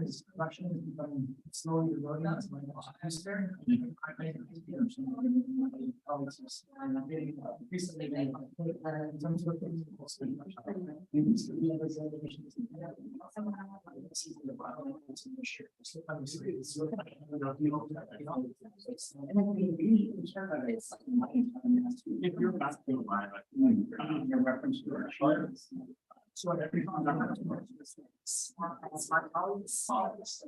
Is production is becoming slowly eroding. It's my atmosphere. And I'm getting recently in terms of if you're not going by your reference to our charts. So every time my colleagues saw this.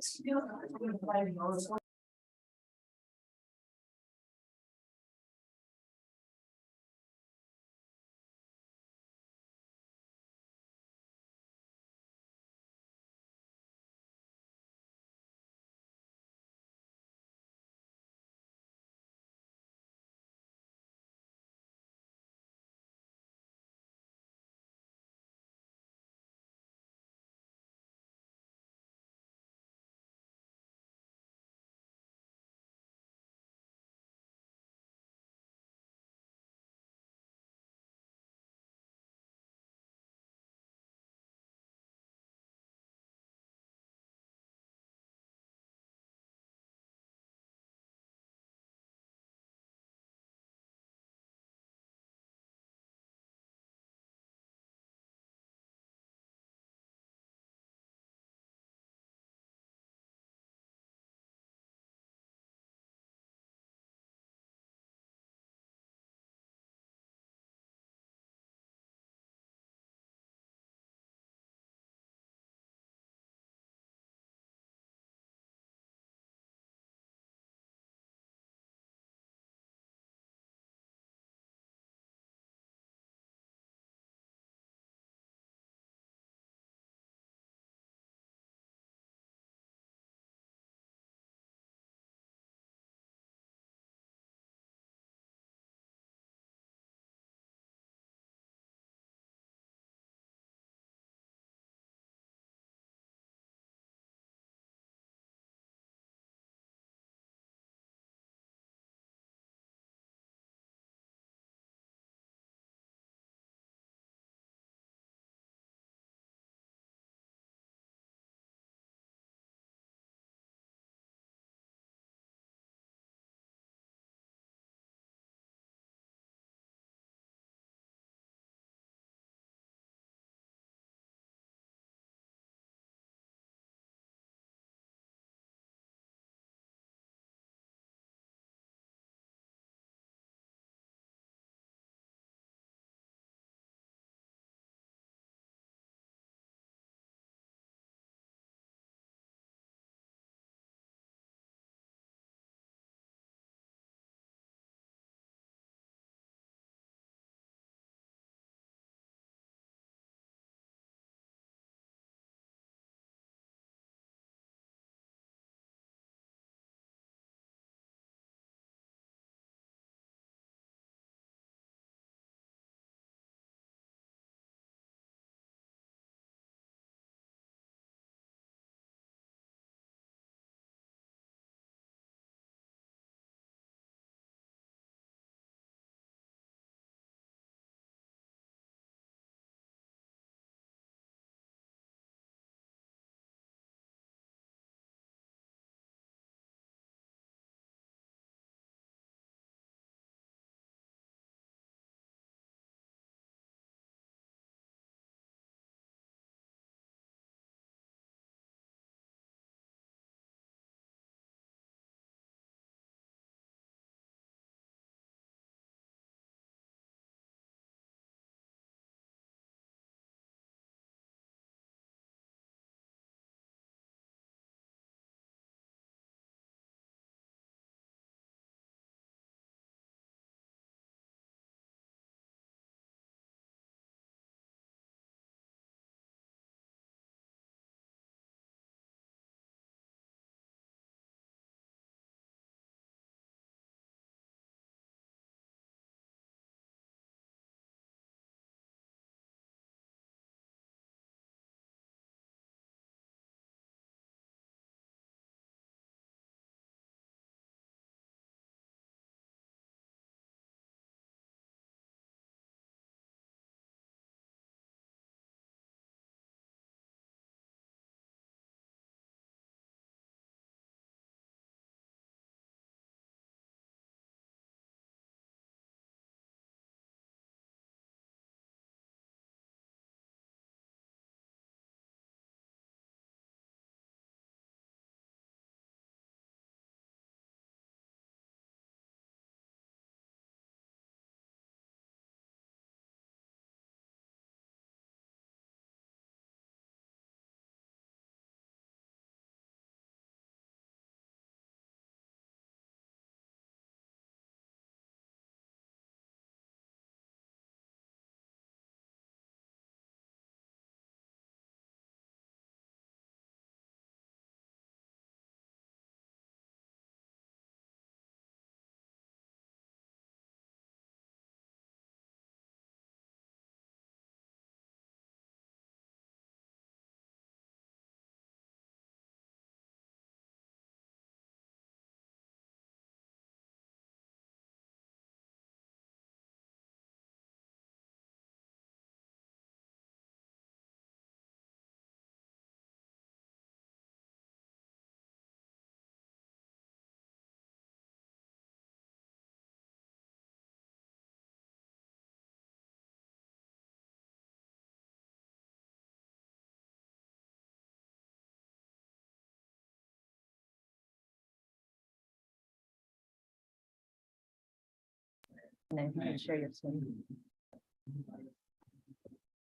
And then you can share your screen.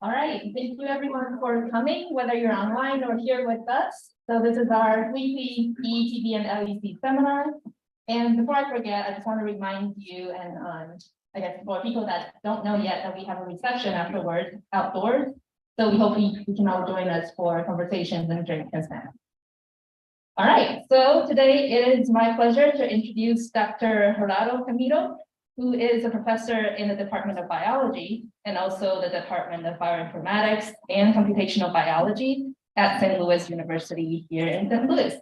All right, thank you everyone for coming, whether you're online or here with us. So this is our weekly EETB and LEC seminar. And before I forget, I just want to remind you and I guess for people that don't know yet that we have a reception afterwards outdoors. So we hope you can all join us for conversations and drinks and snacks. All right, so today it is my pleasure to introduce Dr. Gerardo Camilo, who is a professor in the Department of Biology and also the Department of Bioinformatics and Computational Biology at St. Louis University here in St. Louis.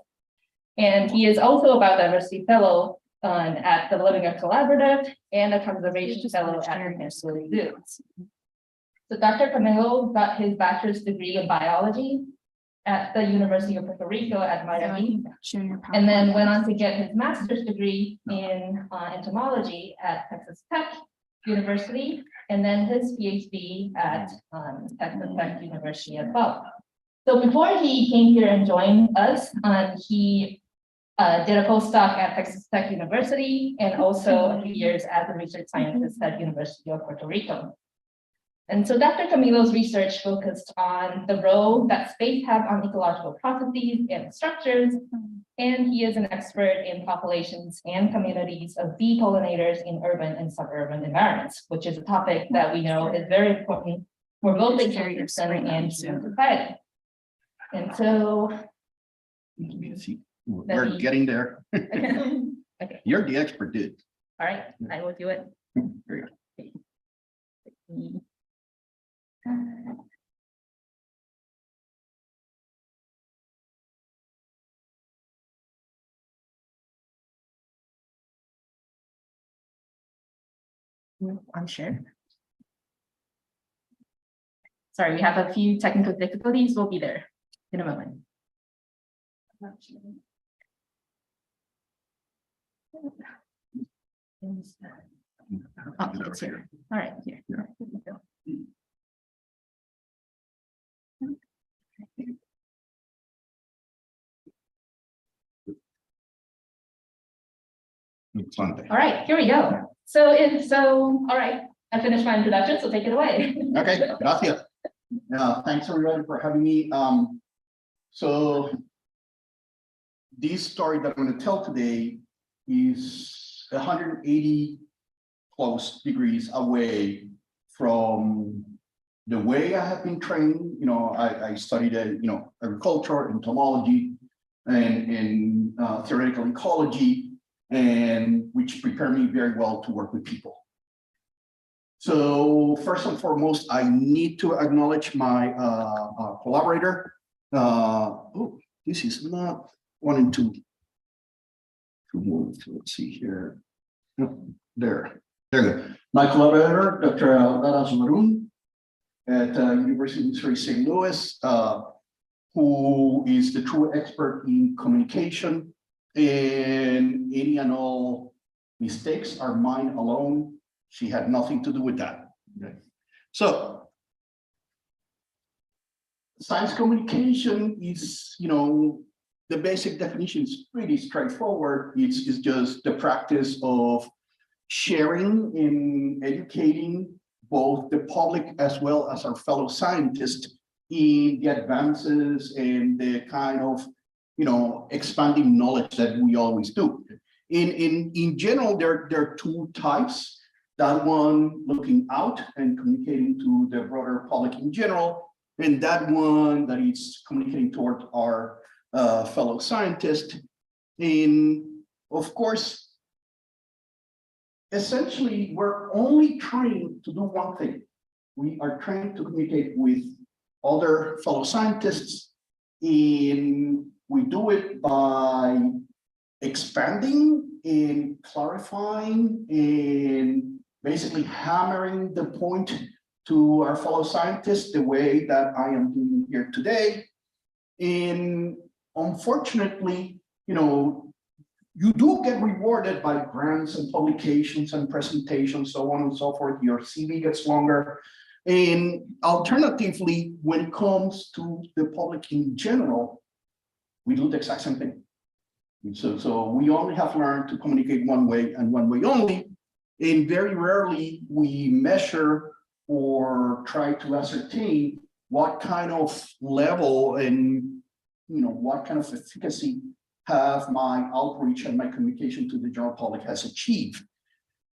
And he is also a biodiversity fellow at the Living Earth Collaborative and a conservation fellow at the Minnesota Zoo. So Dr. Camilo got his bachelor's degree in biology at the University of Puerto Rico at Miami, and then went on to get his master's degree in entomology at Texas Tech University, and then his PhD at Texas Tech University as well. So before he came here and joined us, he did a postdoc at Texas Tech University and also a few years as a research scientist at University of Puerto Rico. And so Dr. Camilo's research focused on the role that space has on ecological processes and structures, and he is an expert in populations and communities of bee pollinators in urban and suburban environments, which is a topic that we know is very important for both the human and human society. And so we're getting there. Okay. You're the expert, dude. All right, I will do it. There you go. I'm sure. Sorry, we have a few technical difficulties. We'll be there in a moment. Oh, it's here. All right, here. Here we go. Sunday. All right, here we go. All right, I finished my introduction, so take it away. Okay, gracias. Thanks everybody for having me. So this story that I'm going to tell today is 180 close degrees away from the way I have been trained. You know, I studied, agriculture, entomology, and theoretical ecology, and which prepared me very well to work with people. So first and foremost, I need to acknowledge my collaborator. Oh, this is not wanting to move. Let's see here. No, there we go. My collaborator, Dr. Gerardo at University of St. Louis, who is the true expert in communication, and any and all mistakes are mine alone. She had nothing to do with that. Okay. So science communication is, the basic definition is pretty straightforward. It's just the practice of sharing and educating both the public as well as our fellow scientists in the advances and the kind of, expanding knowledge that we always do. In general, there are two types. That one looking out and communicating to the broader public in general, and that one that is communicating toward our fellow scientists. And of course, essentially, we're only trained to do one thing. We are trained to communicate with other fellow scientists, and we do it by expanding and clarifying and basically hammering the point to our fellow scientists the way that I am doing here today. And unfortunately, you do get rewarded by grants and publications and presentations, so on and so forth. Your CV gets longer. And alternatively, when it comes to the public in general, we do the exact same thing. So we only have learned to communicate one way and one way only. And very rarely we measure or try to ascertain what kind of level and what kind of efficacy have my outreach and my communication to the general public has achieved.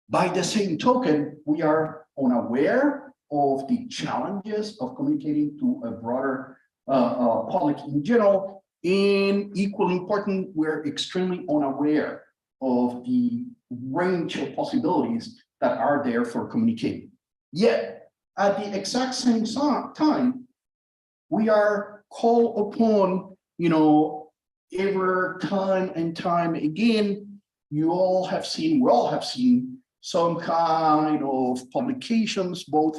By the same token, we are unaware of the challenges of communicating to a broader public in general, and equally important, we're extremely unaware of the range of possibilities that are there for communicating. Yet, at the exact same time, we are called upon, every time and time again, we all have seen some kind of publications, both,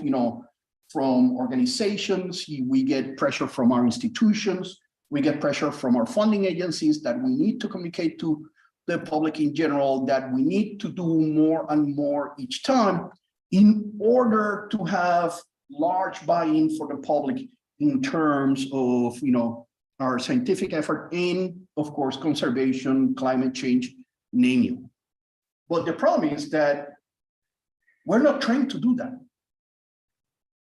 from organizations. We get pressure from our institutions, we get pressure from our funding agencies that we need to communicate to the public in general, that we need to do more and more each time in order to have large buy-in for the public in terms of, our scientific effort and, of course, conservation, climate change, name you. But the problem is that we're not trained to do that.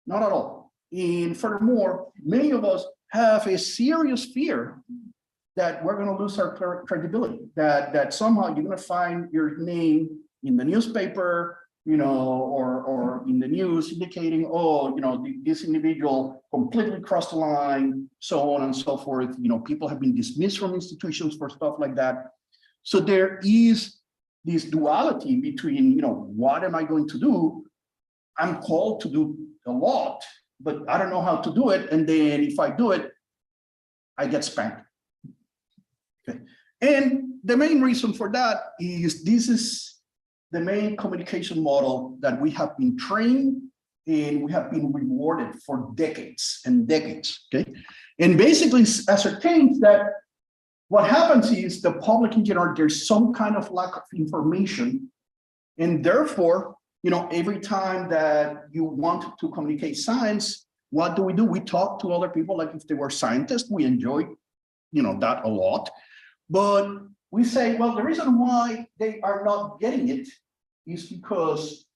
Not at all. And furthermore, many of us have a serious fear that we're going to lose our credibility, that somehow you're going to find your name in the newspaper, or in the news indicating, this individual completely crossed the line, so on and so forth. People have been dismissed from institutions for stuff like that. So there is this duality between, what am I going to do? I'm called to do a lot, but I don't know how to do it. And then if I do it, I get spanked. Okay. And the main reason for that is this is the main communication model that we have been trained and we have been rewarded for decades and decades. Okay. And basically ascertains that what happens is the public in general, there's some kind of lack of information. And therefore, every time that you want to communicate science, what do? We talk to other people like if they were scientists. We enjoy, that a lot. But we say, well, the reason why they are not getting it is because,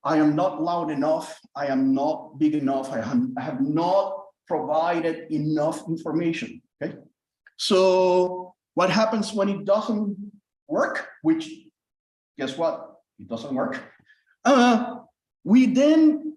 I am not loud enough. I am not big enough. I have not provided enough information. Okay. So what happens when it doesn't work, which guess what? It doesn't work. We then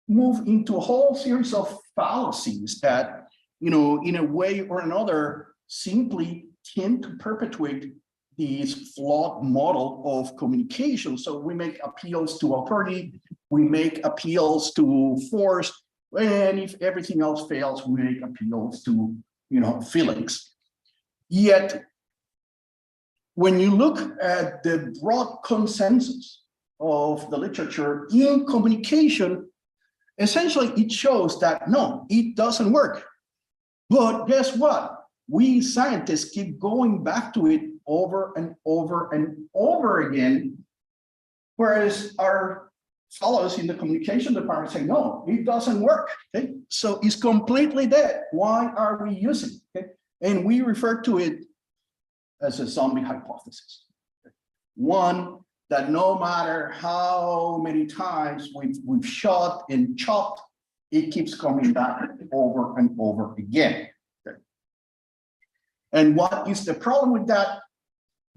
move into a whole series of fallacies that, in a way or another, simply tend to perpetuate this flawed model of communication. So we make appeals to authority, we make appeals to force, and if everything else fails, we make appeals to, feelings. Yet, when you look at the broad consensus of the literature in communication, essentially it shows that no, it doesn't work. But guess what? We scientists keep going back to it over and over and over again, whereas our fellows in the communication department say, no, it doesn't work. Okay? So it's completely dead. Why are we using it? Okay? And we refer to it as a zombie hypothesis. One that no matter how many times we've shot and chopped, it keeps coming back over and over again. Okay. And what is the problem with that?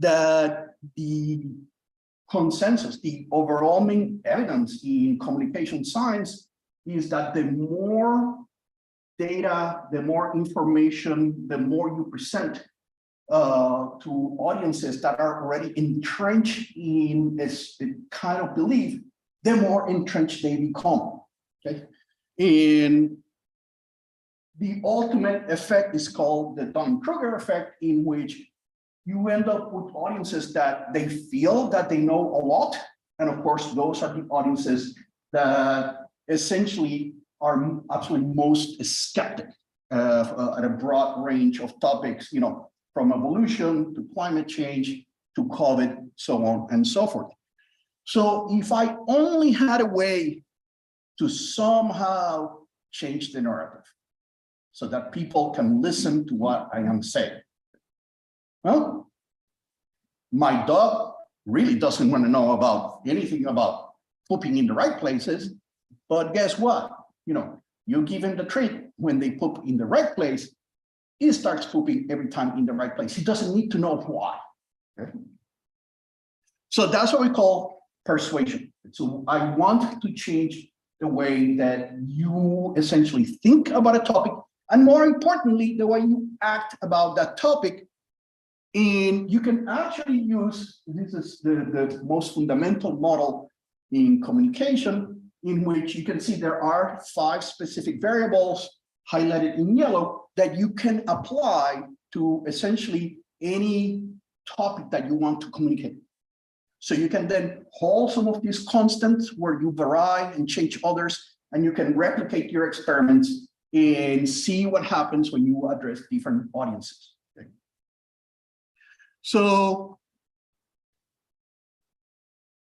That the consensus, the overwhelming evidence in communication science is that the more data, the more information, the more you present to audiences that are already entrenched in this kind of belief, the more entrenched they become. Okay, and the ultimate effect is called the Dunning-Kruger effect, in which you end up with audiences that they feel that they know a lot, and of course, those are the audiences that essentially are absolutely most skeptic at a broad range of topics, from evolution to climate change to COVID, so on and so forth. So if I only had a way to somehow change the narrative so that people can listen to what I am saying. Well, my dog really doesn't want to know about anything about pooping in the right places. But guess what? You know, you give him the treat when they poop in the right place, he starts pooping every time in the right place. He doesn't need to know why. Okay? So that's what we call persuasion. So I want to change the way that you essentially think about a topic, and more importantly, the way you act about that topic. And you can actually use, this is the most fundamental model in communication, in which you can see there are 5 specific variables highlighted in yellow that you can apply to essentially any topic that you want to communicate. So you can then hold some of these constants where you vary and change others, and you can replicate your experiments and see what happens when you address different audiences. Okay. So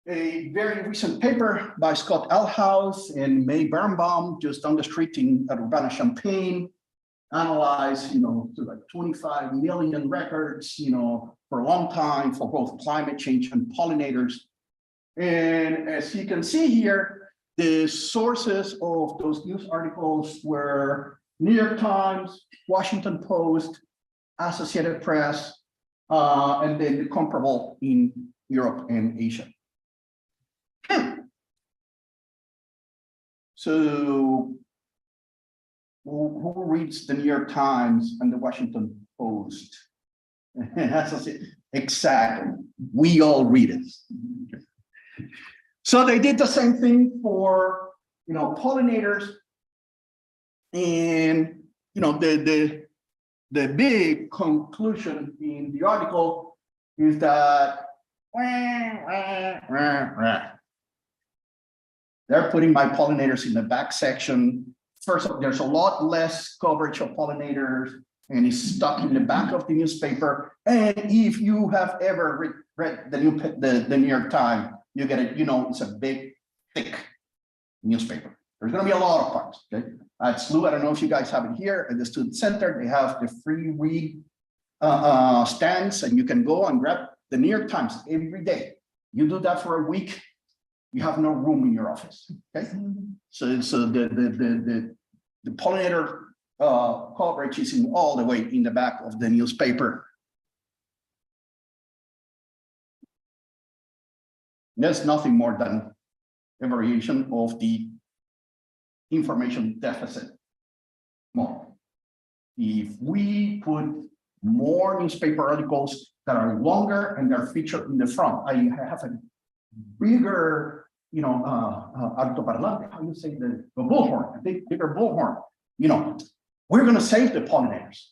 a very recent paper by Scott Alhaus and May Birnbaum, just down the street at Urbana-Champaign, analyzed, to like 25 million records, for a long time for both climate change and pollinators. And as you can see here, the sources of those news articles were New York Times, Washington Post, Associated Press, and then the comparable in Europe and Asia. So who reads the New York Times and the Washington Post? Exactly, we all read it. So they did the same thing for pollinators, and the big conclusion in the article is that they're putting my pollinators in the back section. First, there's a lot less coverage of pollinators, and it's stuck in the back of the newspaper. And if you have ever read the New York Times, you get it. It's a big, thick newspaper. There's going to be a lot of parts. Okay, at SLU, I don't know if you guys have it here at the Student Center. They have the free read stands, and you can go and grab the New York Times every day. You do that for a week, you have no room in your office. Okay, so the pollinator coverage is in all the way in the back of the newspaper. That's nothing more than a variation of the information deficit model. If we put more newspaper articles that are longer and they're featured in the front, I have a bigger, altoparlante, how you say the bullhorn, a bigger bullhorn, we're going to save the pollinators.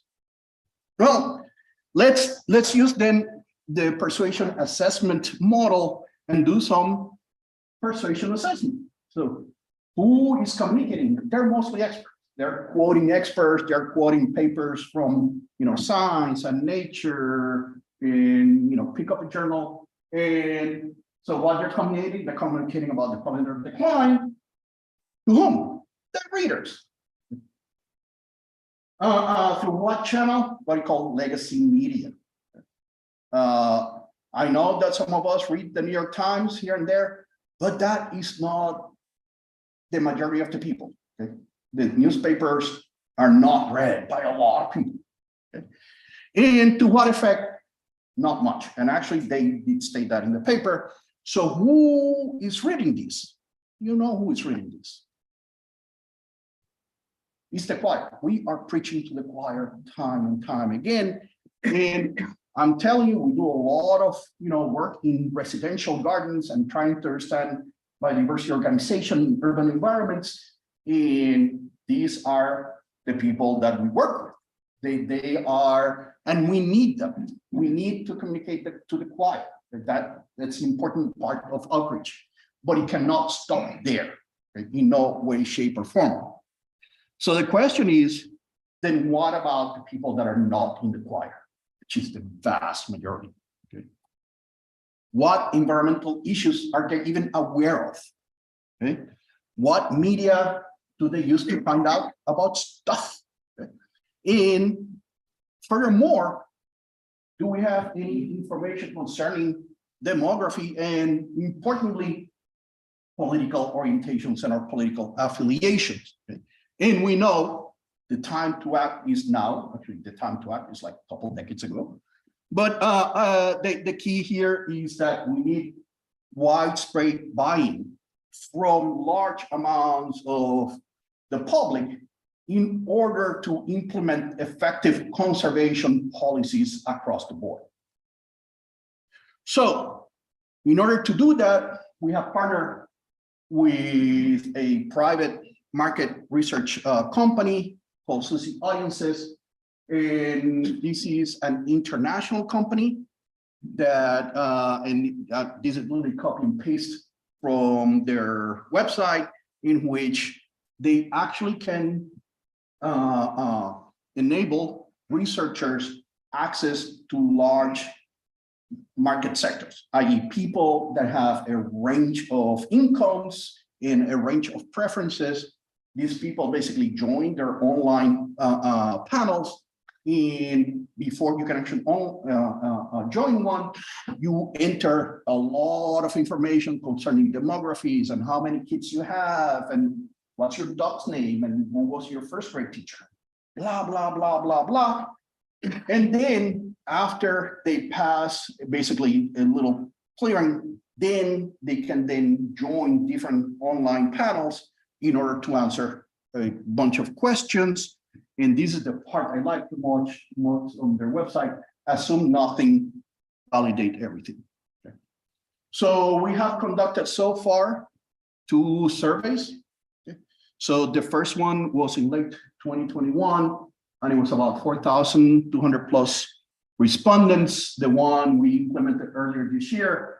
Well, let's use then the persuasion assessment model and do some persuasion assessment. So who is communicating? They're mostly experts. They're quoting experts. They're quoting papers from, Science and Nature, and, pick up a journal. And so what they're communicating about the pollinator decline. To whom? Their readers. Through what channel? What we call legacy media. I know that some of us read the New York Times here and there, but that is not the majority of the people. Okay? The newspapers are not read by a lot of people. Okay? And to what effect? Not much. And actually, they did state that in the paper. So who is reading this? You know who is reading this. It's the choir. We are preaching to the choir time and time again. And I'm telling you, we do a lot of work in residential gardens and trying to understand biodiversity organization in urban environments. And these are the people that we work with. They are, and we need them. We need to communicate to the choir. That's an important part of outreach, but it cannot stop there, okay, in no way, shape, or form. So the question is, then what about the people that are not in the choir, which is the vast majority? Okay. What environmental issues are they even aware of? Okay. What media do they use to find out about stuff? Okay. And furthermore, do we have any information concerning demography, and importantly, political orientations and our political affiliations. Okay? And we know the time to act is now. Actually, the time to act is like a couple of decades ago. But the key here is that we need widespread buy-in from large amounts of the public in order to implement effective conservation policies across the board. So in order to do that, we have partnered with a private market research company called Susie Audiences. And this is an international company that, this is really copy and paste from their website, in which they actually can enable researchers access to large market sectors, i.e. people that have a range of incomes and a range of preferences. These people basically join their online panels, and before you can actually join one, you enter a lot of information concerning demographies and how many kids you have and what's your dog's name and who was your first grade teacher, blah, blah, blah, blah, blah. And then after they pass basically a little clearing, then they can then join different online panels in order to answer a bunch of questions. And this is the part I like to watch most on their website: assume nothing, validate everything. Okay. So we have conducted so far 2 surveys. Okay. So the first one was in late 2021, and it was about 4,200 plus respondents. The one we implemented earlier this year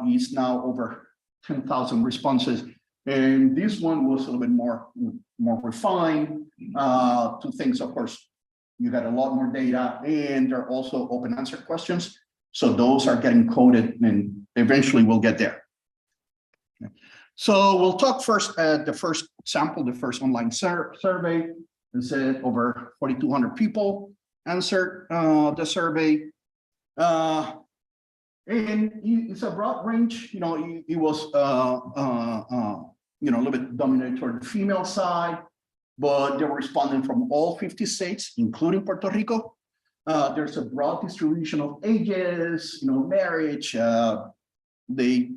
is now over 10,000 responses. And this one was a little bit more refined to things. Of course, you got a lot more data, and there are also open answer questions. So those are getting coded, and eventually we'll get there. Okay. So we'll talk first at the first sample, the first online survey. It said over 4,200 people answered the survey. And it's a broad range. It was a little bit dominated toward the female side, but they were responding from all 50 states, including Puerto Rico. There's a broad distribution of ages, marriage. The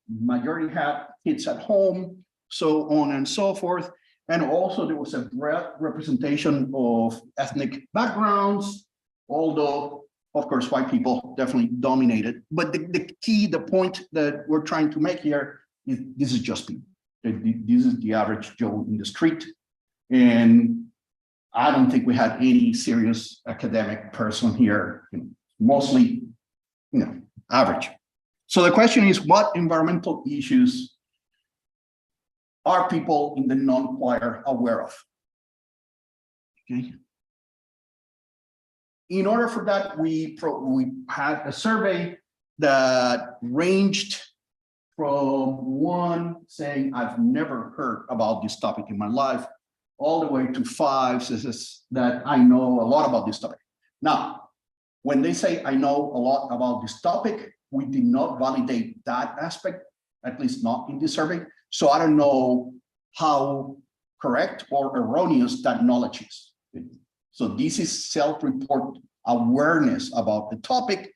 majority had kids at home, so on and so forth. And also there was a broad representation of ethnic backgrounds, although of course, white people definitely dominated. But the point that we're trying to make here is this is just people. This is the average Joe in the street. And I don't think we had any serious academic person here, mostly, average. So the question is, what environmental issues are people in the non-choir aware of? Okay. In order for that, we had a survey that ranged from 1 saying, I've never heard about this topic in my life, all the way to 5 says that I know a lot about this topic. Now, when they say I know a lot about this topic, we did not validate that aspect, at least not in this survey. So I don't know how correct or erroneous that knowledge is. So this is self-report awareness about the topic.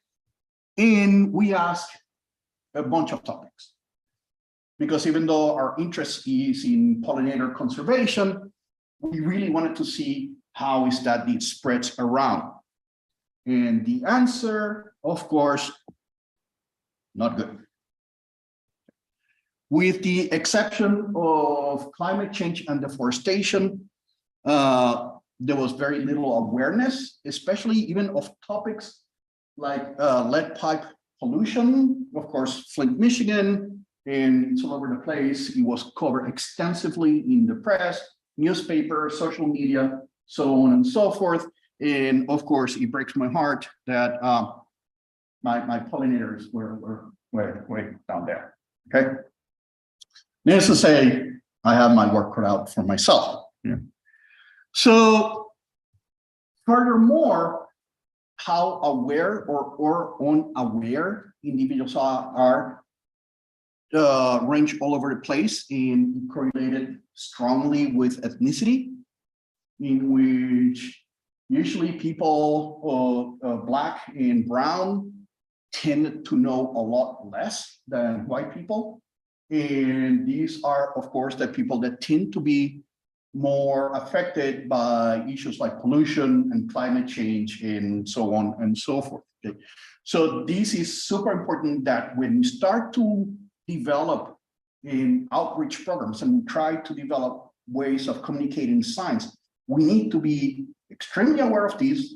And we ask a bunch of topics. Because even though our interest is in pollinator conservation, we really wanted to see how is that it spreads around. And the answer, of course, not good. With the exception of climate change and deforestation, there was very little awareness, especially even of topics like lead pipe pollution. Of course, Flint, Michigan, and it's all over the place. It was covered extensively in the press, newspaper, social media, so on and so forth. And of course, it breaks my heart that my pollinators were way down there. Okay. Needless to say, I have my work cut out for myself. Yeah. So, furthermore, how aware or unaware individuals are range all over the place and correlated strongly with ethnicity, in which usually people Black and brown tend to know a lot less than white people. And these are, of course, the people that tend to be more affected by issues like pollution and climate change and so on and so forth. Okay? So this is super important that when we start to develop in outreach programs and we try to develop ways of communicating science, we need to be extremely aware of this,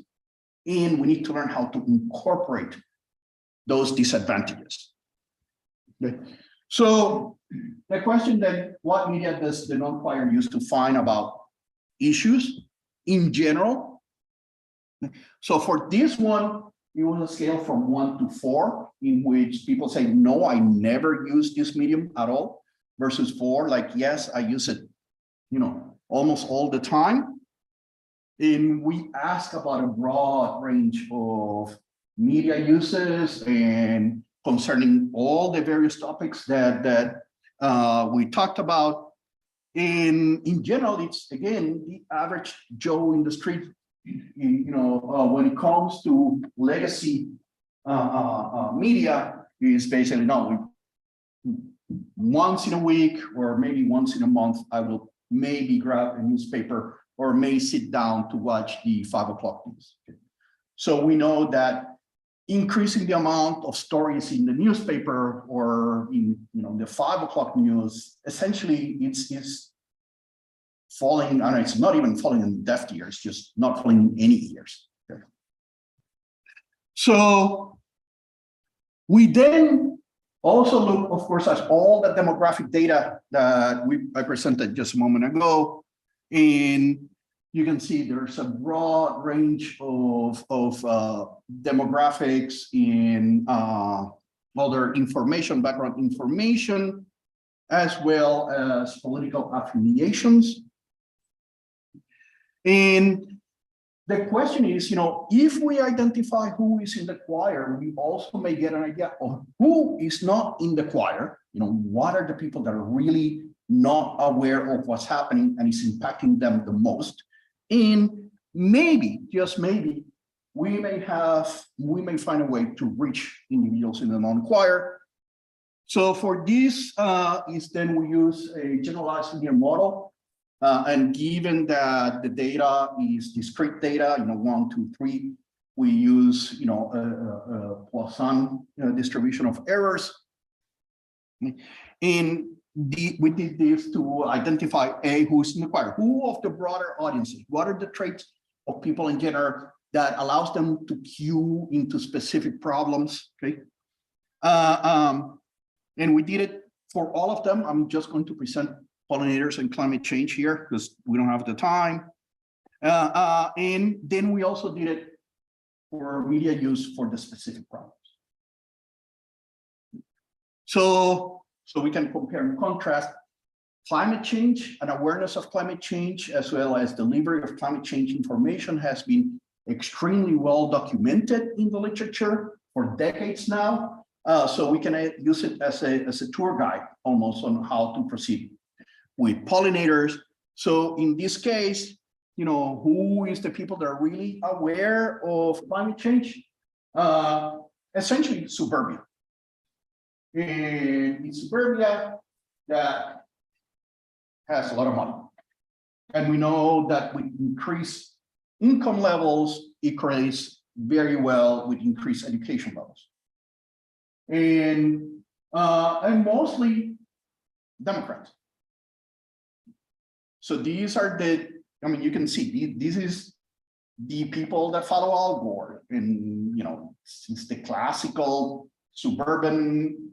and we need to learn how to incorporate those disadvantages. Okay. So the question then, what media does the non-choir use to find about issues in general? So for this one, it was a scale from 1 to 4, in which people say, no, I never use this medium at all, versus 4, like, yes, I use it, almost all the time. And we ask about a broad range of media uses and concerning all the various topics that we talked about. And in general, it's, again, the average Joe in the street, when it comes to legacy media, is basically, no, once in a week or maybe once in a month, I will maybe grab a newspaper or may sit down to watch the 5 o'clock news. So we know that increasing the amount of stories in the newspaper or in the 5 o'clock news, essentially it's falling, and it's not even falling in deaf ears, just not falling in any ears. Okay. So we then also look, of course, at all the demographic data that I presented just a moment ago. And you can see there's a broad range of demographics in other information, background information, as well as political affiliations. And the question is, if we identify who is in the choir, we also may get an idea of who is not in the choir. What are the people that are really not aware of what's happening and is impacting them the most? And maybe, just maybe, we may find a way to reach individuals in the non-choir. So for this then we use a generalized linear model. And given that the data is discrete data, 1, 2, 3, we use, a Poisson distribution of errors. And we did this to identify who's in the choir, who of the broader audiences, what are the traits of people in general that allows them to cue into specific problems, okay? And we did it for all of them. I'm just going to present pollinators and climate change here because we don't have the time. And then we also did it for media use for the specific problems. So we can compare and contrast climate change and awareness of climate change, as well as delivery of climate change information, has been extremely well documented in the literature for decades now. So we can use it as a tour guide almost on how to proceed with pollinators. So in this case, who is the people that are really aware of climate change? Essentially suburbia. And in suburbia that has a lot of money. And we know that with increased income levels, it correlates very well with increased education levels. And mostly Democrats. So these are you can see, this is the people that follow Al Gore. And, it's the classical suburban,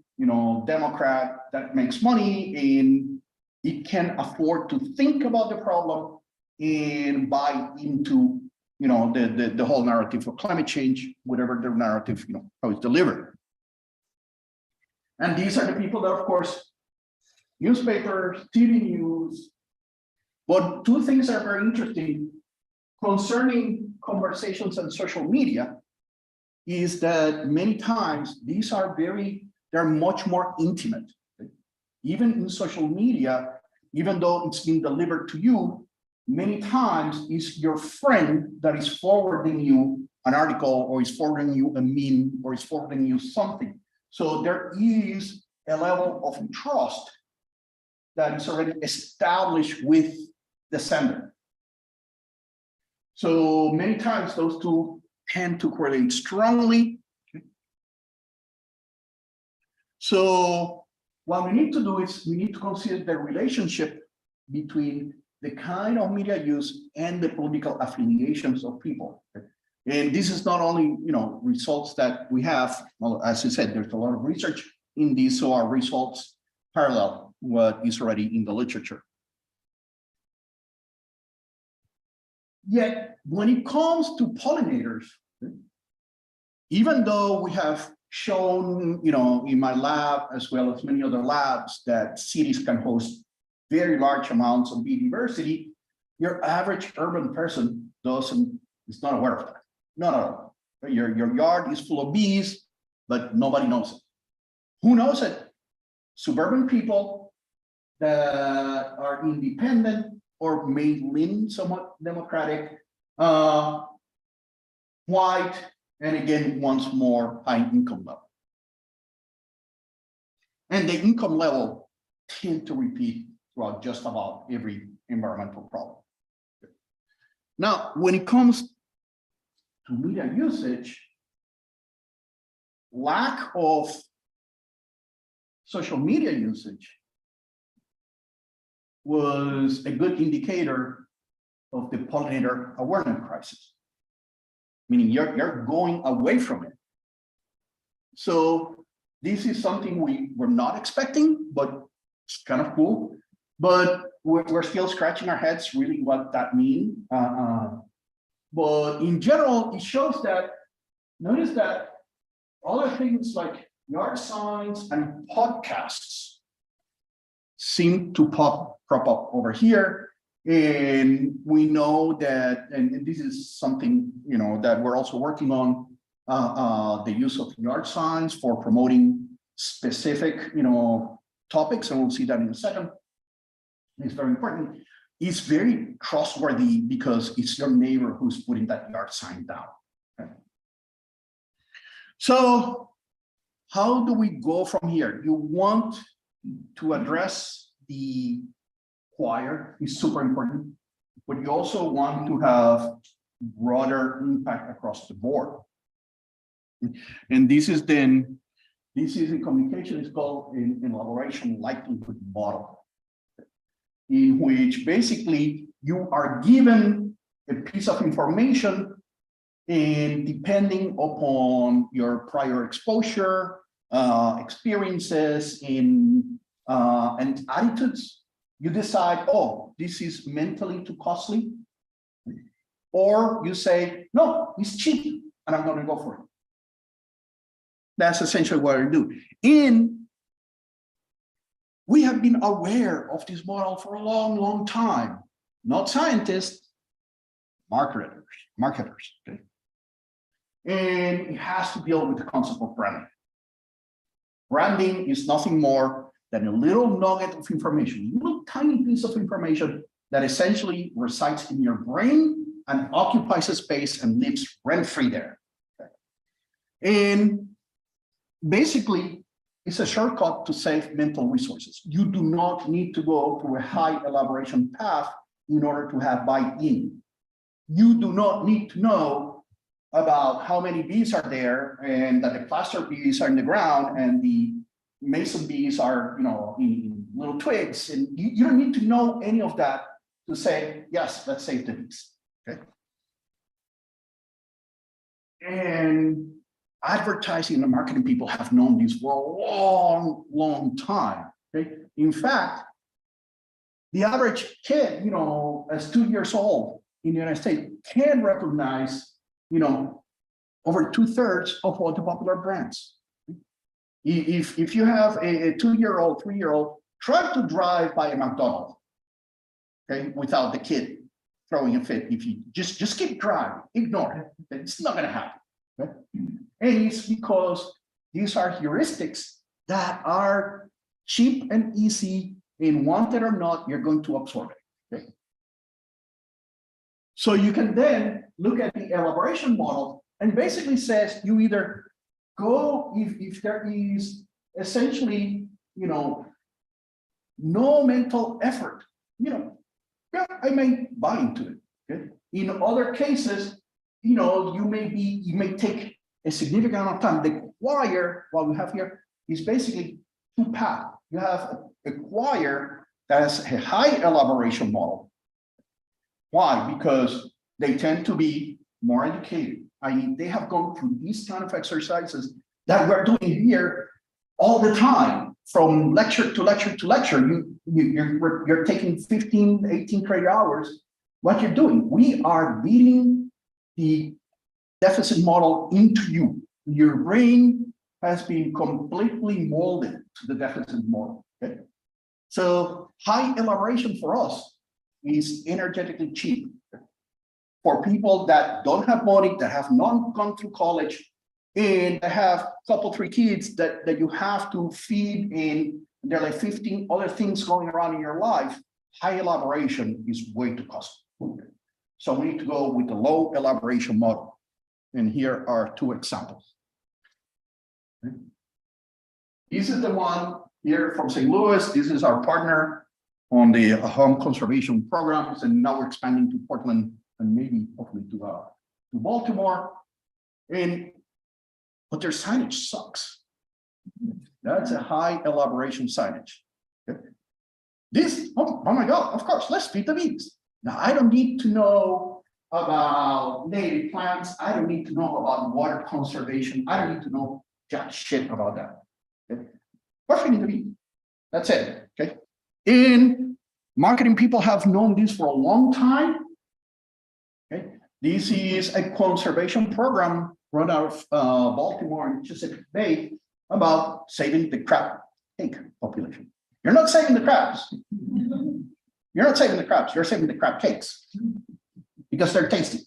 Democrat that makes money and it can afford to think about the problem and buy into, the whole narrative of climate change, whatever the narrative, how it's delivered. And these are the people that, of course, newspapers, TV news. But two things are very interesting concerning conversations and social media. is that many times these are they're much more intimate. Even in social media, even though it's being delivered to you, many times it's your friend that is forwarding you an article, or is forwarding you a meme, or is forwarding you something. So there is a level of trust that is already established with the sender. So many times those two tend to correlate strongly. So what we need to do is we need to consider the relationship between the kind of media use and the political affiliations of people. And this is not only, results that we have, well, as I said, there's a lot of research in this, so our results parallel what is already in the literature. Yet, when it comes to pollinators, even though we have shown, in my lab, as well as many other labs, that cities can host very large amounts of bee diversity, your average urban person is not aware of that. Not at all. Your yard is full of bees, but nobody knows it. Who knows it? Suburban people that are independent or may lean somewhat democratic, white, and again, once more, high income level. And the income level tend to repeat throughout just about every environmental problem. Now, when it comes to media usage, lack of social media usage was a good indicator of the pollinator awareness crisis, meaning you're going away from it. So this is something we were not expecting, but it's kind of cool. But we're still scratching our heads really what that means. But in general, it shows that, notice that other things like yard signs and podcasts seem to crop up over here. And we know that, and this is something, that we're also working on, the use of yard signs for promoting specific, topics, and we'll see that in a second. It's very important. It's very trustworthy because it's your neighbor who's putting that yard sign down. Okay? So how do we go from here? You want to address the choir, is super important, but you also want to have broader impact across the board. And this is in communication, it's called an elaboration likelihood model, in which basically you are given a piece of information, and depending upon your prior exposure, experiences, and attitudes, you decide, oh, this is mentally too costly, or you say, no, it's cheap, and I'm going to go for it. That's essentially what I do. And we have been aware of this model for a long, long time. Not scientists, marketers, okay? And it has to deal with the concept of branding. Branding is nothing more than a little nugget of information, a little tiny piece of information that essentially resides in your brain and occupies a space and lives rent-free there. Okay? And basically, it's a shortcut to save mental resources. You do not need to go through a high elaboration path in order to have buy-in. You do not need to know about how many bees are there, and that the cluster bees are in the ground and the mason bees are, in little twigs. And you don't need to know any of that to say, yes, let's save the bees. Okay. And advertising and marketing people have known this for a long, long time. Okay. In fact, the average kid, as 2 years old in the United States, can recognize, over 2/3 of all the popular brands. If you have a 2-year-old, 3-year-old, try to drive by a McDonald's, okay, without the kid throwing a fit. If you just keep driving, ignore it. It's not going to happen. Okay? And it's because these are heuristics that are cheap and easy, and want it or not, you're going to absorb it. Okay? So you can then look at the elaboration model, and basically says you either go if there is essentially, no mental effort, yeah, I may buy into it. Okay? In other cases, you may take a significant amount of time. The choir, what we have here, is basically two paths. You have a choir that has a high elaboration model. Why? Because they tend to be more educated. They have gone through these kind of exercises that we're doing here all the time, from lecture to lecture to lecture. You're taking 15, 18 credit hours. What you're doing, we are beating the deficit model into you. Your brain has been completely molded to the deficit model. Okay? So high elaboration for us is energetically cheap. For people that don't have money, that have not gone through college, and have a couple, 3 kids that you have to feed, and there are like 15 other things going around in your life, high elaboration is way too costly. So we need to go with the low elaboration model. And here are 2 examples. Okay. This is the one here from St. Louis. This is our partner on the home conservation programs, and now we're expanding to Portland and maybe hopefully to Baltimore. But their signage sucks. That's a high elaboration signage. Okay. This, oh my God, of course, let's feed the bees. Now, I don't need to know about native plants. I don't need to know about water conservation. I don't need to know jack shit about that. Okay. We're feeding the bees. That's it. Okay. And marketing people have known this for a long time. Okay. This is a conservation program run out of Baltimore and Chesapeake Bay about saving the crab cake population. You're not saving the crabs. You're not saving the crabs. You're saving the crab cakes because they're tasty.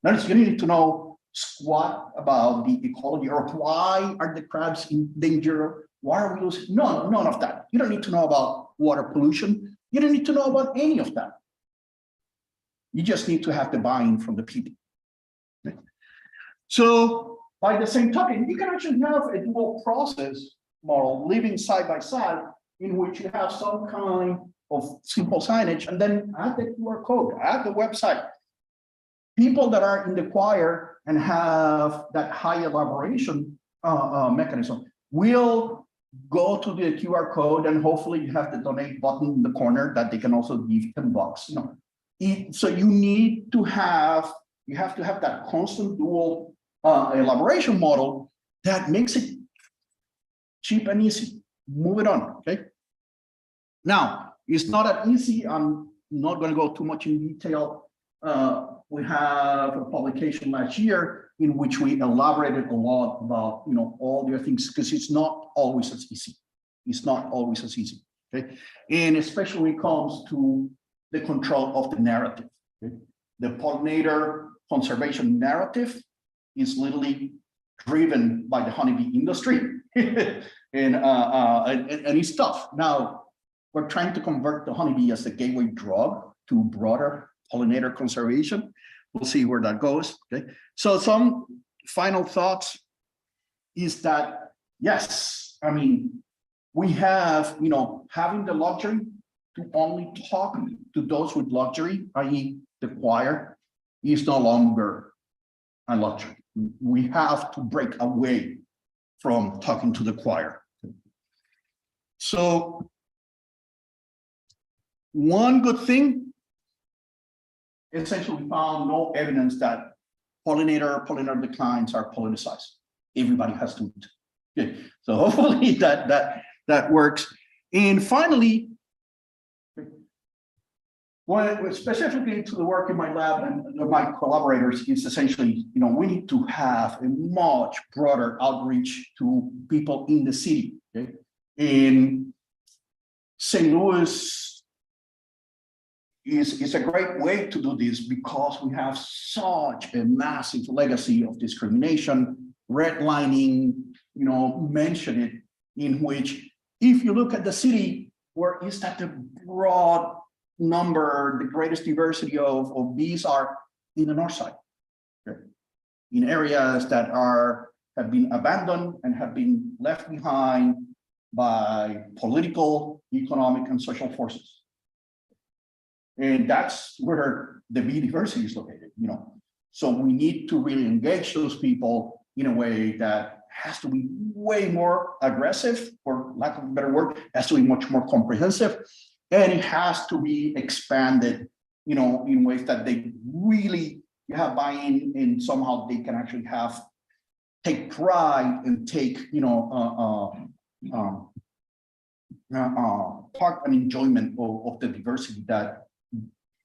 Notice you need to know squat about the ecology or why are the crabs in danger. Why are we losing? None of that. You don't need to know about water pollution. You don't need to know about any of that. You just need to have the buy-in from the people. Okay. So by the same token, you can actually have a dual process model living side by side, in which you have some kind of simple signage, and then add the QR code, add the website. People that are in the choir and have that high elaboration mechanism will go to the QR code, and hopefully you have the donate button in the corner that they can also give $10. So you need to have, that constant dual elaboration model that makes it cheap and easy. Move it on, okay? Now, it's not that easy. I'm not going to go too much in detail. We have a publication last year in which we elaborated a lot about, all the things, because it's not always as easy. It's not always as easy, okay? And especially when it comes to the control of the narrative. Okay? The pollinator conservation narrative is literally driven by the honeybee industry, and it's tough. Now, we're trying to convert the honeybee as a gateway drug to broader pollinator conservation. We'll see where that goes. Okay. So some final thoughts is that, yes, I mean, we have, having the luxury to only talk to those with luxury, i.e. the choir, is no longer a luxury. We have to break away from talking to the choir. So one good thing, essentially we found no evidence that pollinator declines are politicized. Everybody has to eat. Okay. So hopefully that works. And finally, when specifically to the work in my lab and my collaborators is essentially, we need to have a much broader outreach to people in the city. Okay? In St. Louis is a great way to do this because we have such a massive legacy of discrimination redlining, mention it, in which if you look at the city, where is that the broad number, the greatest diversity of bees are in the north side, okay? In areas that have been abandoned and have been left behind by political, economic, and social forces. And that's where the bee diversity is located, So we need to really engage those people in a way that has to be way more aggressive, for lack of a better word, has to be much more comprehensive, and it has to be expanded, in ways that they really have buy-in, and somehow they can actually take pride and take, part and enjoyment of the diversity that,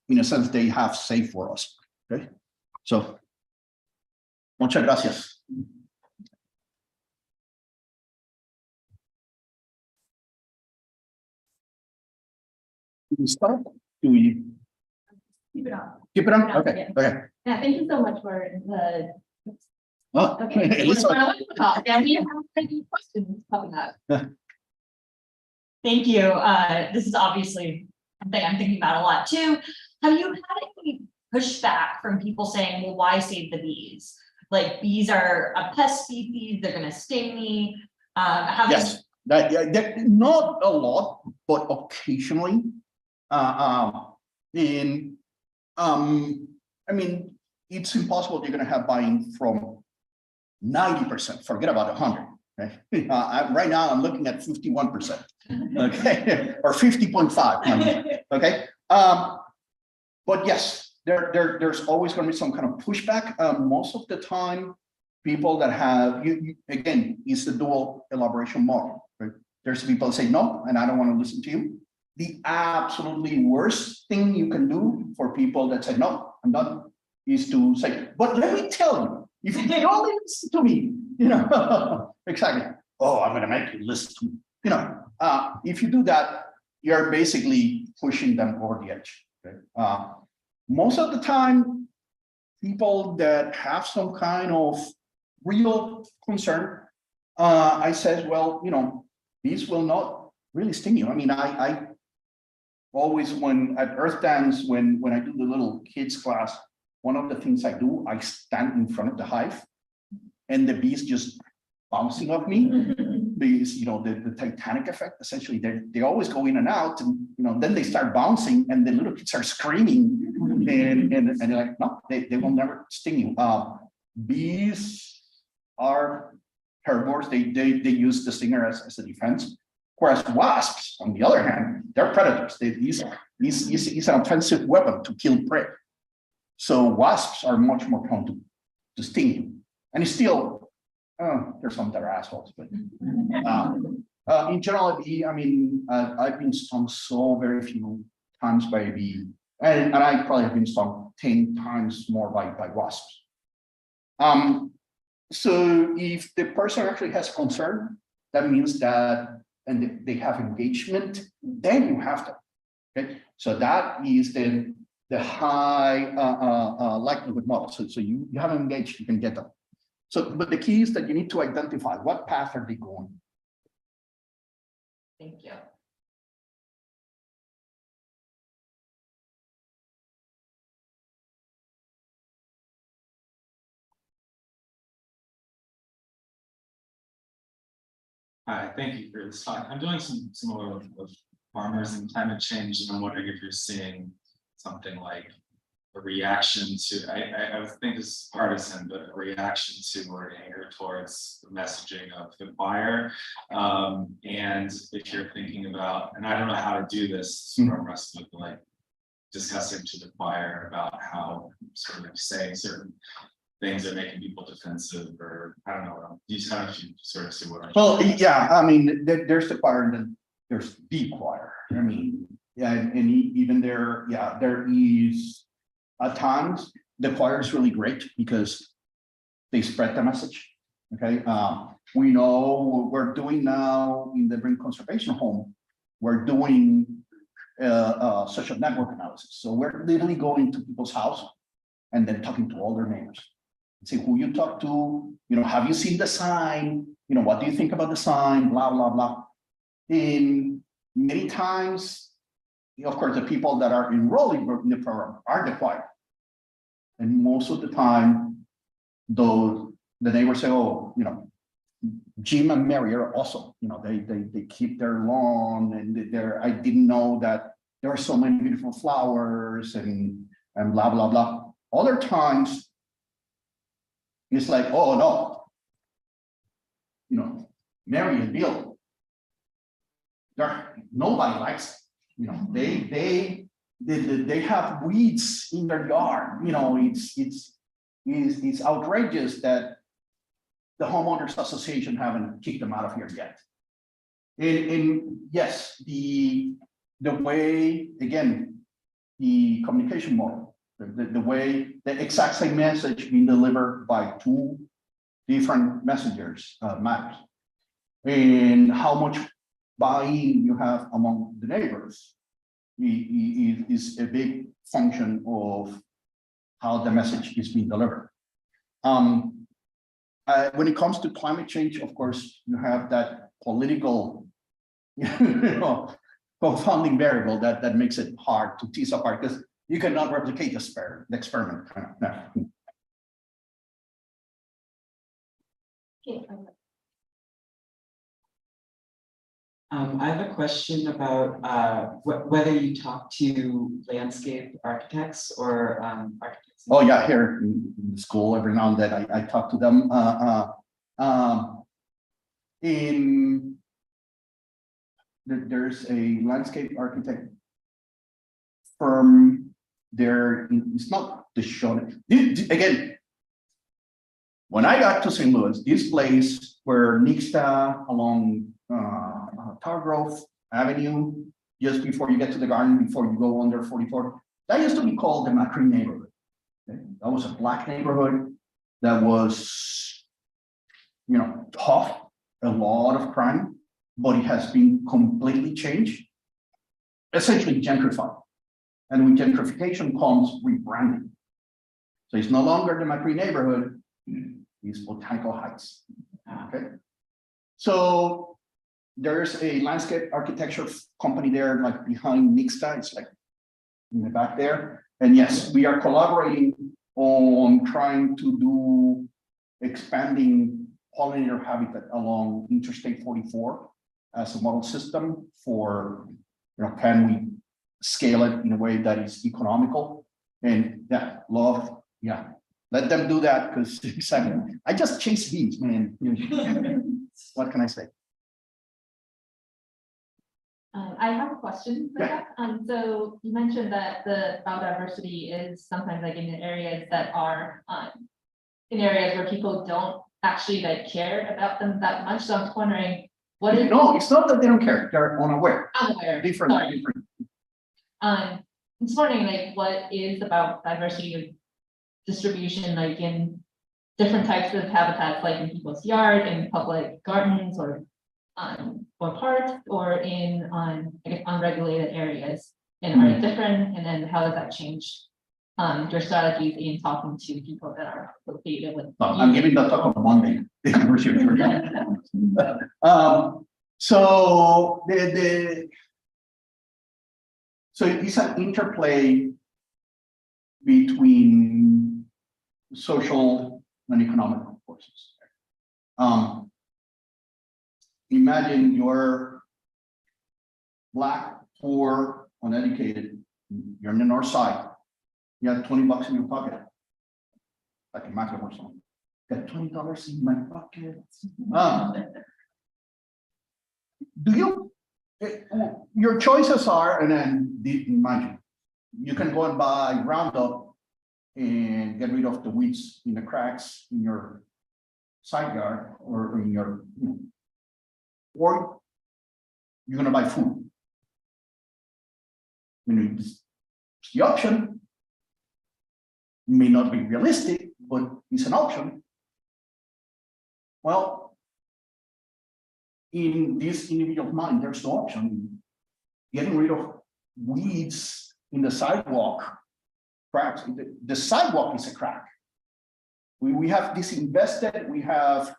in a sense, they have saved for us. Okay, so muchas gracias. Do we stop? Do we Keep it on. keep it on? Keep it on, Okay, yeah. okay. Yeah, thank you so much for the. Oh, Okay. at least Yeah, we have any questions coming up. Thank you. This is obviously something I'm thinking about a lot too. Have you had any pushback from people saying, well, why save the bees? Like, bees are a pest species, they're gonna sting me. Yes, not a lot, but occasionally. I mean, it's impossible you're gonna have buy-in from 90%, forget about 100. Okay? Right now I'm looking at 51%, okay, or 50.5. Okay, but yes, there's always going to be some kind of pushback. Most of the time, people that have again, it's the dual elaboration model. Right? There's people that say no, and I don't want to listen to you. The absolutely worst thing you can do for people that say no, I'm done, is to say, but let me tell you, if you only listen to me, exactly. Oh, I'm going to make you listen to me. If you do that, you're basically pushing them over the edge. Okay? Most of the time, people that have some kind of real concern, I said, well, these will not really sting you. I mean, I always, when at Earth Dance, when I do the little kids class, one of the things I do, I stand in front of the hive, and the bees just bouncing off me. Because the Titanic effect, essentially, they always go in and out, and then they start bouncing, and the little kids are screaming, and they're like, no, they will never sting you. Bees are herbivores; they use the stinger as a defense. Whereas wasps, on the other hand, they're predators. It's an offensive weapon to kill prey. So wasps are much more prone to sting you, and it's still. There's some that are assholes, but in general, I mean, I've been stung so very few times by a bee, and I probably have been stung 10 times more by wasps. So if the person actually has concern, that means that, and they have engagement, then you have to. Okay, so that is the high likelihood model. So you haven't engaged, you can get them. So, but the key is that you need to identify what path are they going. Thank you. Hi, thank you for this talk. I'm doing some more of farmers and climate change, and I'm wondering if you're seeing something like a reaction to, I would think it's partisan, but a reaction to or anger towards the messaging of the choir. And if you're thinking about, and I don't know how to do this from rest of like discussing to the choir about how sort of saying certain things are making people defensive, or I don't know. You kind of sort of see what I. Well, yeah, I mean, there's the choir and then there's the choir. I mean, yeah, and even there, yeah, there is. At times, the choir is really great because they spread the message. Okay, we know what we're doing now in the Marine Conservation Home. We're doing social network analysis. So we're literally going to people's house and then talking to all their neighbors. See who you talk to, have you seen the sign? What do you think about the sign? Blah, blah, blah. In many times, of course, the people that are enrolling in the program are the choir. And most of the time, though, the neighbors say, oh, Jim and Mary are awesome. They keep their lawn, and I didn't know that there are so many beautiful flowers and blah, blah, blah. Other times, it's like, oh no, Mary and Bill, nobody likes it. They have weeds in their yard. It's outrageous that the homeowners association haven't kicked them out of here yet. And yes, the way, again, the communication model, the way the exact same message being delivered by two different messengers matters. And how much buy-in you have among the neighbors is a big function of how the message is being delivered. When it comes to climate change, of course, you have that political confounding variable that makes it hard to tease apart, because you cannot replicate the experiment. No. Okay. I have a question about whether you talk to landscape architects or architects. Oh yeah, here in school, every now and then I talk to them. There's a landscape architect firm there. It's not the show. Again, when I got to St. Louis, this place where Nixta along Tower Grove Avenue, just before you get to the garden, before you go under 44, that used to be called the McCree neighborhood. Okay? That was a Black neighborhood that was, tough, a lot of crime, but it has been completely changed, essentially gentrified. And with gentrification comes rebranding. So it's no longer the McCree neighborhood, it's Botanical Heights. Okay. So there's a landscape architecture company there, like behind Nixta, it's like in the back there. And yes, we are collaborating on trying to do expanding pollinator habitat along Interstate 44 as a model system for, can we scale it in a way that is economical? And let them do that, because exactly, I just chase bees, man. What can I say? I have a question for that. So you mentioned that the biodiversity is sometimes like in areas that are in areas where people don't actually care about them that much. So I'm just wondering, what is? No, it's not that they don't care; they're unaware. Unaware. Different. I'm just wondering, what is about diversity distribution, in different types of habitats, like in people's yard, in public gardens, or parks, or in unregulated areas, and are they different? And then how does that change your strategies in talking to people that are associated with? I'm giving that talk on Monday. So so it's an interplay between social and economic forces. Imagine you're Black, poor, uneducated, you're on the north side, you have $20 in your pocket, like a macro or something. Got $20 in my pocket. Do you, your choices are, and then imagine, you can go and buy Roundup and get rid of the weeds in the cracks in your side yard or in your, or you're going to buy food. It's the option. May not be realistic, but it's an option. Well, in this individual's mind, there's no option. Getting rid of weeds in the sidewalk, cracks. The sidewalk is a crack. We have disinvested, we have,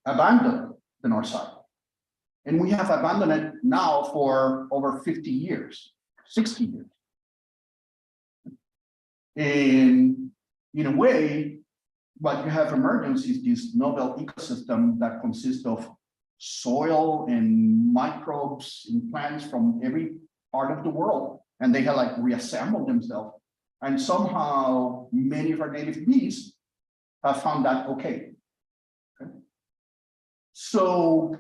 abandoned the north side. And we have abandoned it now for over 50 years, 60 years. And in a way, what you have emergence is this novel ecosystem that consists of soil and microbes and plants from every part of the world. And they have like reassembled themselves. And somehow many of our native bees have found that okay. So,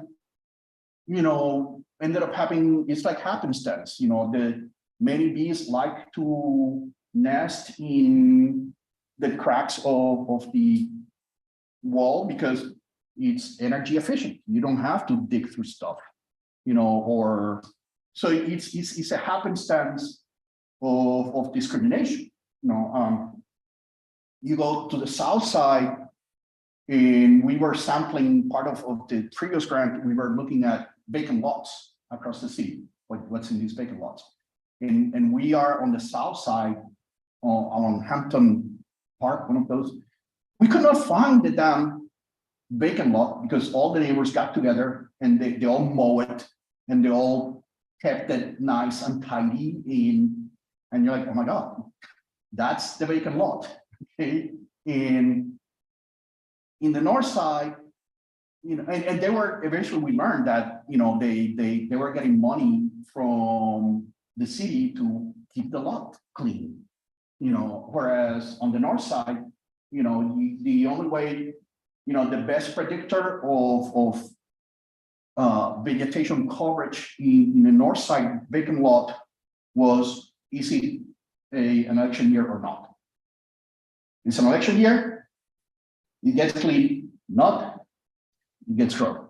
ended up having, it's like happenstance, the many bees like to nest in the cracks of the wall because it's energy efficient. You don't have to dig through stuff, or so it's a happenstance of discrimination. You go to the south side, and we were sampling part of the previous grant. We were looking at vacant lots across the city, what's in these vacant lots. And we are on the south side on Hampton Park, one of those. We could not find the damn vacant lot because all the neighbors got together and they all mow it and they all kept it nice and tidy. And you're like, oh my God, that's the vacant lot. Okay. And in the north side, and they were, eventually we learned that, they were getting money from the city to keep the lot clean, whereas on the north side, the only way, the best predictor of vegetation coverage in the north side vacant lot was, is it an election year or not? It's an election year, it gets clean, not, it gets grown.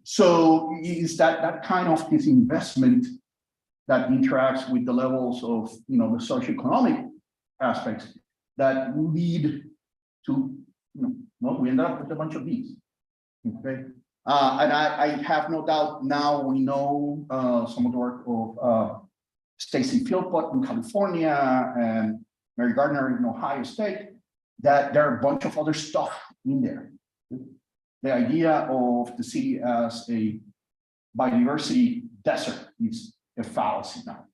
So it's that kind of disinvestment that interacts with the levels of, the socioeconomic aspects that lead to, we end up with a bunch of bees. Okay. And I have no doubt now we know some of the work of Stacy Philpott in California and Mary Gardner in Ohio State, that there are a bunch of other stuff in there. The idea of the city as a biodiversity desert is a fallacy now.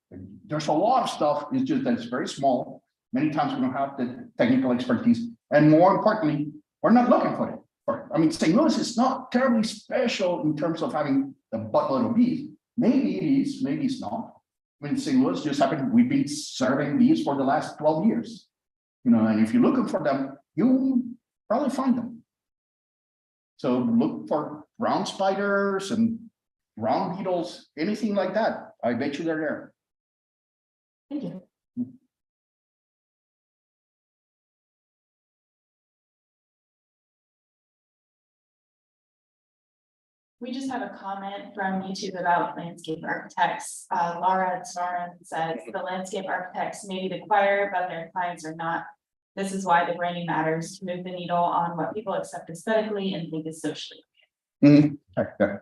There's a lot of stuff, it's just that it's very small. Many times we don't have the technical expertise. And more importantly, we're not looking for it. I mean, St. Louis is not terribly special in terms of having a buttload of bees. Maybe it is, maybe it's not. I mean, St. Louis just happened, we've been serving bees for the last 12 years. And if you're looking for them, you'll probably find them. So look for ground spiders and ground beetles, anything like that. I bet you they're there. Thank you. We just have a comment from YouTube about landscape architects. Laura Soren says the landscape architects may be the choir, but their clients are not. This is why the branding matters, to move the needle on what people accept aesthetically and think is socially. Okay.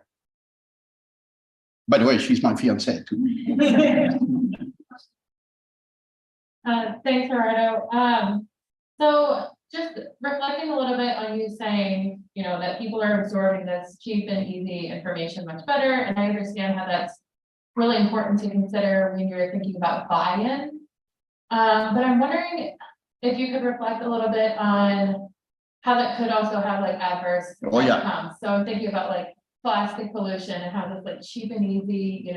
By the way, she's my fiance too. Thanks, Gerardo. So just reflecting a little bit on you saying, that people are absorbing this cheap and easy information much better. And I understand how that's really important to consider when you're thinking about buy-in. But I'm wondering if you could reflect a little bit on how that could also have like adverse outcomes. So I'm thinking about like plastic pollution and how this like cheap and easy,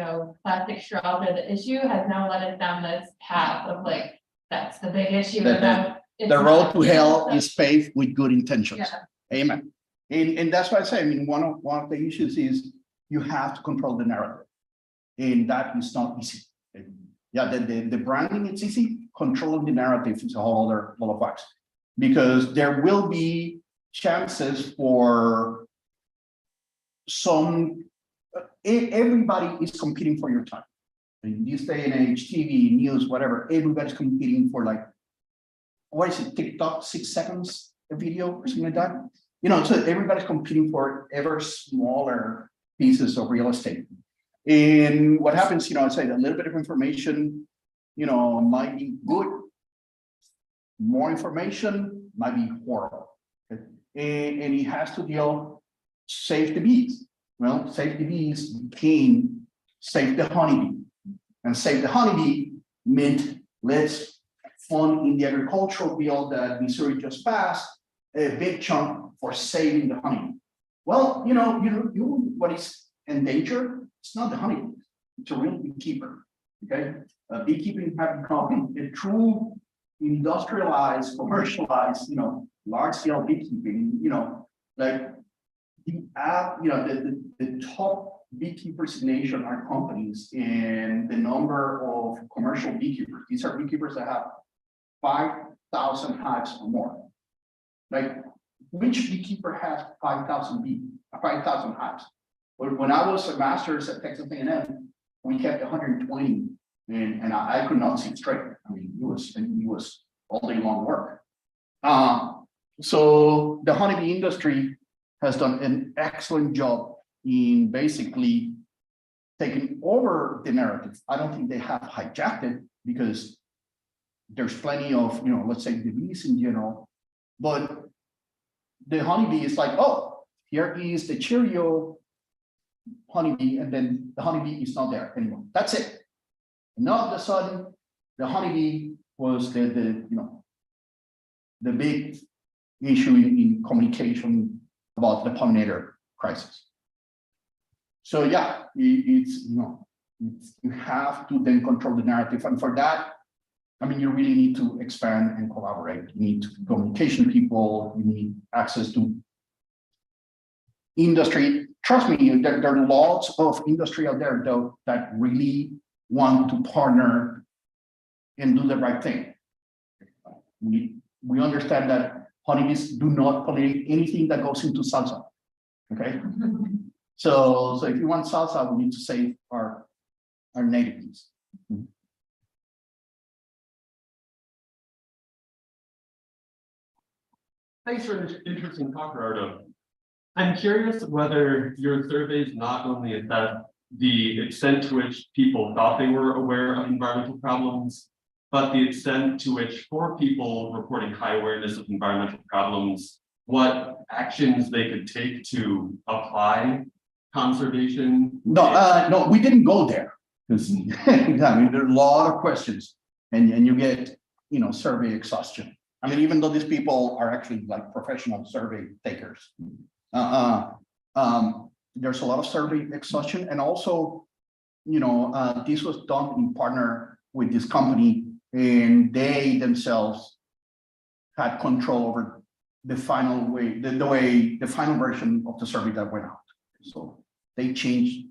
plastic straws are the issue has now led us down this path of like, that's the big issue. The road to hell is paved with good intentions. Yeah. Amen. And that's why I say, I mean, one of the issues is you have to control the narrative. And that is not easy. Yeah, the branding, it's easy. Controlling the narrative is a whole other ball of wax. Because there will be chances for everybody is competing for your time. In this day and age, TV, news, whatever, everybody's competing for like, what is it, TikTok, 6 seconds a video or something like that? So everybody's competing for ever smaller pieces of real estate. And what happens, I say a little bit of information, might be good. More information might be horrible. Okay? And it has to deal, save the bees. Well, save the bees became save the honeybee. And save the honeybee meant let's fund in the agricultural bill that Missouri just passed a big chunk for saving the honeybee. Well, what is endangered? It's not the honeybee, it's a real beekeeper. Okay, beekeeping has become a true industrialized, commercialized, large scale beekeeping. Like the top beekeepers in the nation are companies, and the number of commercial beekeepers. These are beekeepers that have 5,000 hives or more. Like, which beekeeper has 5,000 hives? When I was a master's at Texas A&M, we kept 120, and I could not see straight. I mean, it was all day long work. So the honeybee industry has done an excellent job in basically taking over the narrative. I don't think they have hijacked it, because there's plenty of, let's say the bees in general, but the honeybee is like, oh, here is the Cheerio honeybee, and then the honeybee is not there anymore. That's it. And all of a sudden, the honeybee was the big issue in communication about the pollinator crisis. So yeah, you have to then control the narrative, and for that, I mean, you really need to expand and collaborate. You need communication people. You need access to industry. Trust me, there are lots of industry out there, though, that really want to partner and do the right thing. We understand that honeybees do not pollinate anything that goes into salsa. Okay, so if you want salsa, we need to save our native bees. Thanks for an interesting talk, Gerardo. I'm curious whether your surveys not only assess the extent to which people thought they were aware of environmental problems, but the extent to which, for people reporting high awareness of environmental problems, what actions they could take to apply conservation. No, we didn't go there, because I mean, there are a lot of questions, and you get survey exhaustion. I mean, even though these people are actually like professional survey takers, there's a lot of survey exhaustion, and also, this was done in partner with this company, and they themselves had control over the final way, the final version of the survey that went out. So they changed,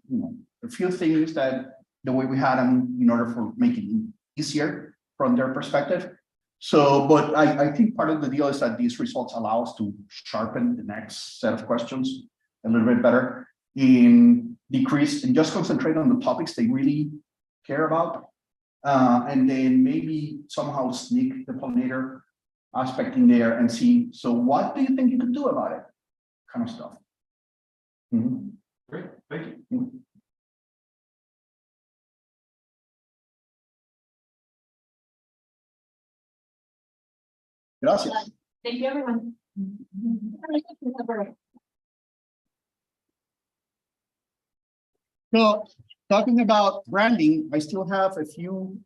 a few things that the way we had them in order for making it easier from their perspective. So, but I think part of the deal is that these results allow us to sharpen the next set of questions a little bit better, in decrease and just concentrate on the topics they really care about, and then maybe somehow sneak the pollinator aspect in there and see, so what do you think you could do about it? Kind of stuff. Great, thank you. Gracias. Thank you, everyone. So talking about branding, I still have a few